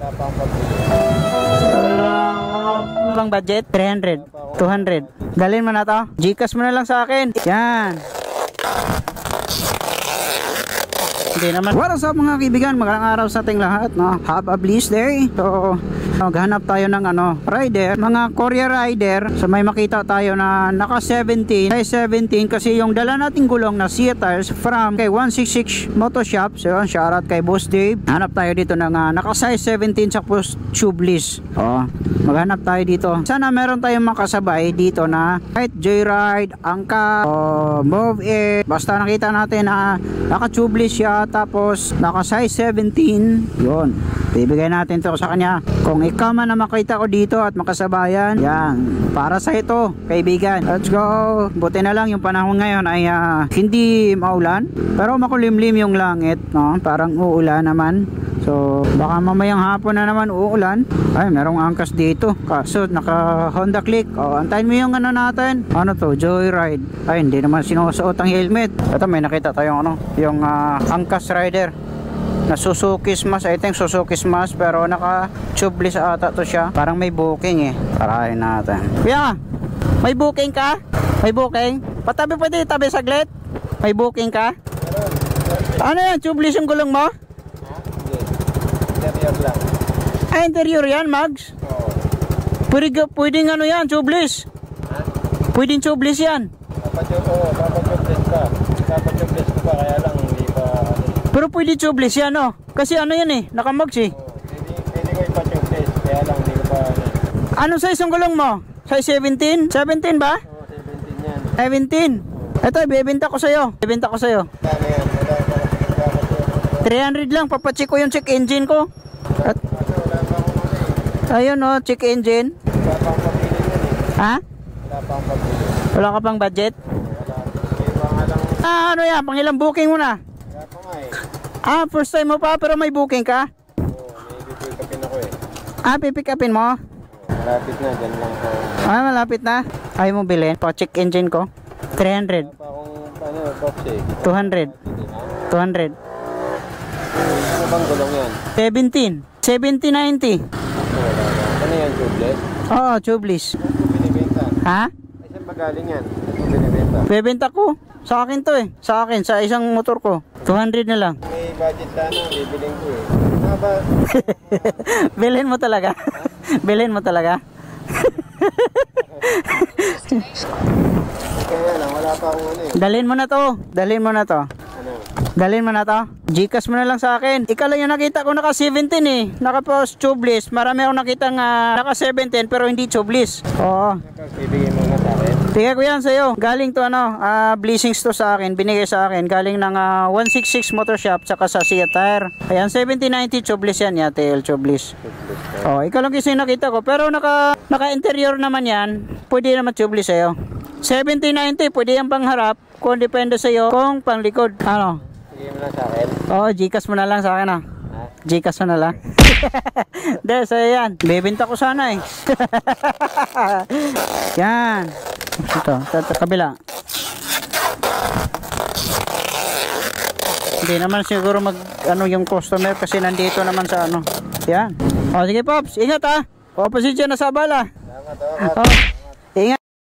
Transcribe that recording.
Wala pa akong pabili. Bang budget? 300, 200. Dalhin mo na to. Gcash mo na lang sa akin. Yan. Hindi naman. What's up mga kaibigan? Magandang araw sa ating lahat, no? Have a blessed day. So, maghanap tayo ng rider, mga courier rider. So may makita tayo na naka 17, size 17 kasi yung dala nating gulong na Sia tires from kay 166 Moto Shop. So shoutout kay Boss Dave. Hanap tayo dito ng naka size 17 sa tubeless. Maghanap tayo dito. Sana meron tayong makasabay dito na kahit joyride, angka, move it. Basta nakita natin na naka tubeless siya tapos naka size 17. Yun. Bibigay natin to sa kanya. Kung ikaw man na makita ko dito at makasabayan, yan, para sa ito, kaibigan. Let's go. Buti na lang yung panahon ngayon ay hindi maulan, pero makulimlim yung langit, no? Parang uulan naman. So, baka mamayang hapon na naman uulan. Ay, merong angkas dito. Kaso, naka Honda Click. Antayin mo yung natin. Ano to? Joyride. Ay, hindi naman sinusuot ang helmet. Ito, may nakita tayong yung angkas rider na Suzuki Smash. I think Suzuki Smash, pero naka tubeless ata to siya. Parang may booking eh. Tarahin natin. Kuya, may booking ka? May booking? Patabi, pwede tabi saglit? May booking ka? Ano yan? Tubeless yung gulong mo? Interior lang. Ah, interior yan, Mags? Oo. Pwedeng ano yan, tubeless? Ha? Pwedeng tubeless yan? Dapat tubeless ka. Dapat tubeless ko pa, kaya lang hindi pa. Pero pwede tubeless yan, no? Kasi ano yan eh, naka-Mags eh. Pwede ko ipa-tubeless, kaya lang hindi ko pa. Ano size yung gulong mo? Size 17? 17 ba? Oo, 17 yan. 17. Ito, ibibenta ko sa'yo. Ibibenta ko sa'yo. Kano yan? 300 lang, papacheck ko yung check engine ko. At, ayun o, check engine. Wala pa akong pabili yan eh. Ha? Wala pa akong pabili. Wala ka pang budget? Wala. Iba nga lang. Ano yan, pang ilang booking mo na? Wala pa nga eh. First time mo pa pero may booking ka? Oo, may pipick upin ako eh. Pipick upin mo? Malapit na, dyan lang ko. Malapit na. Ayaw mo bilhin? Pa-check engine ko? 300. Wala pa akong box eh. 200. 200. Ano bang gulong yan? 17. 7090. Wala ba? Ano yan, tubeless? Oo, tubeless. Binibenta. Ha? Ay, saan ba galing yan? Ano binibenta? Bebenta ko. Sa akin to eh. Sa akin, sa isang motor ko. 200 na lang. May budget sana, bibiling ko eh. Ano ba? Bilhin mo talaga. Bilhin mo talaga. Kaya lang, wala pa akong ano eh. Dalhin mo na to. Dalhin mo na to. Ano? Dalhin mo na to. Gcash mo na lang sa akin. Ikaw lang yung nakita ko naka 17 eh. Naka post tubeless. Marami akong nakita nga naka 17 pero hindi tubeless. Oo. Bibigyan mo na sa akin. Tingnan ko yan sa'yo. Galing to blessings to sa akin. Binigay sa akin. Galing ng 166 Motor Shop tsaka sa Sia Tire. Ayan, 1790 tubeless yan. TL tubeless. Ikaw lang kasi nakita ko. Pero naka interior naman yan. Pwede naman tubeless sa'yo. 1790 pwede yung pangharap. Kung depende sa'yo kung panglikod. Ano? Bibigyan mo na sa akin. Gcash mo na lang sa akin Ha? Gcash mo na lang. Dahil sa'yo yan. Bebenta ko sana eh. Yan. Ito, kabila. Hindi naman siguro yung customer kasi nandito naman sa Yan. Sige Pops, ingat pasensya na sa abala. Salamat.